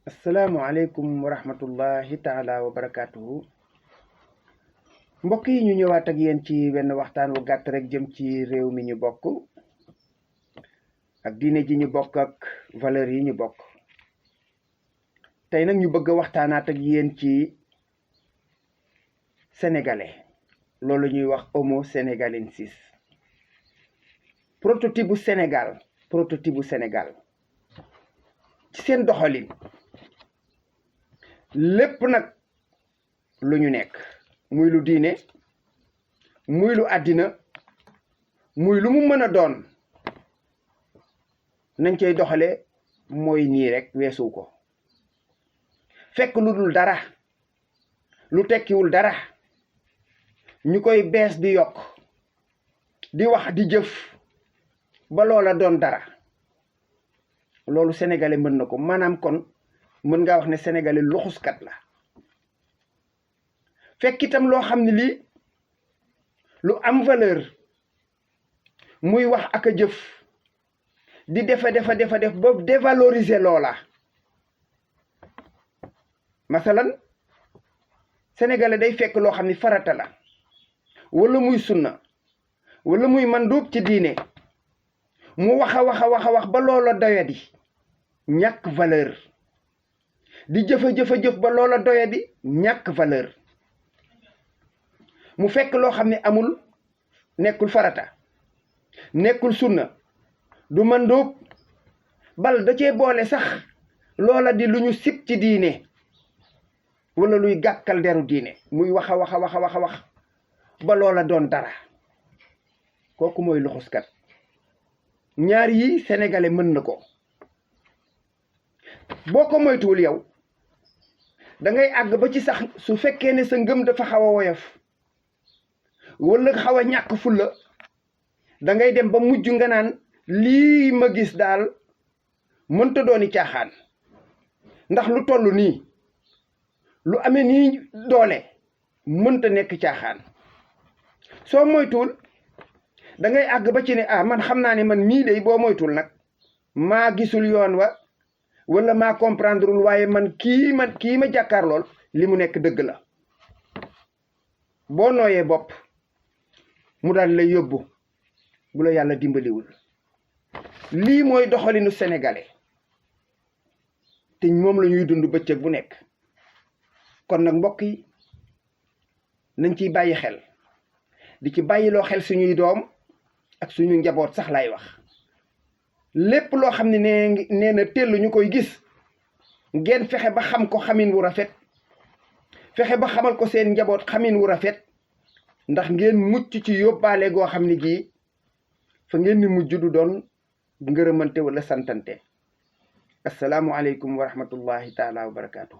asalaamualeykum wa rahmatullahi taala wa barakaatuhu mbokk yi ñu ñëwaat ak yéen ci benn waxtaan wu gàtt rek jëm ci réew mi ñu bokk ak diine ji ñu bokk ak valeurs yi ñu bokk. tey nag ñu bëgg a waxtaanaat ak yéen ci sénégalais, loolu ñuy wax homo sénégalensis, prototype bu Sénégal ci seen doxalin. lépp nag lu ñu nekk muy lu diine muy lu àddina muy lu mu mën a doon nañ cay doxale mooy nii rek weesu ko. fekk lu dul dara, lu tekkiwul dara, ñu koy bees di yokk di wax di jëf ba loola doon dara. loolu sénégalais mën na ko. maanaam kon mën ngaa wax ne sénégalais luxuskat la. fekk itam loo xam ne lii lu am valeur muy wax ak a jëf di def ba dévaloriser loola. masalan sénégalais day fekk loo xam ne farata la wala muy sunna wala muy mandub ci diine mu wax ba loola doyadi ñàkk valeur, di jëf ba loola doyadi ñàkk valeur. mu fekk loo xam ne amul, nekkul farata, nekkul sunna, du mandub, bal da cee boole sax loola di lu ñu sib ci diine wala luy gàkkal deru diine, muy wax ba loola doon dara. kooku mooy luxuskat. ñaar yi sénégalais mën na ko. boo ko moytuwul yow da ngay àgg ba ci sax su fekkee ne sa ngëm dafa xaw a woyof wala xaw a ñàkk fulla, da ngay dem ba mujj nga naan lii ma gis daal mënta dooni caaxaan, ndax lu toll nii, lu amee nii doole mënta nekk caaxaan. soo moytuwul da ngay àgg ba ci ne man xam naa ne man mii day boo moytuwul nag maa gisul yoon wa wala maa comprendreul, waaye man kii ma jàkkaar lool li mu nekk dëgg la. boo nooyee bopp mu daal lay yóbbu bu la yàlla dimbaliwul. lii mooy doxalinu sénégalais te moom la ñuy dund bëccëg bu nekk. kon nag mbokk yi nañ ciy bàyyi xel, di ci bàyyiloo xel suñuy doom ak suñu njaboot sax lay wax. lépp loo xam ne nee na teel ñu koy gis, ngeen fexe ba xam ko xamin wu rafet, fexe ba xamal ko seen njaboot xamin wu rafet, ndax ngeen mucc ci yóbbaale goo xam ne gii fa ngeen ni mujj du doon ngërëmante wala santante. asalaamualeykum wa rahmatullahi taala wa barakaatu.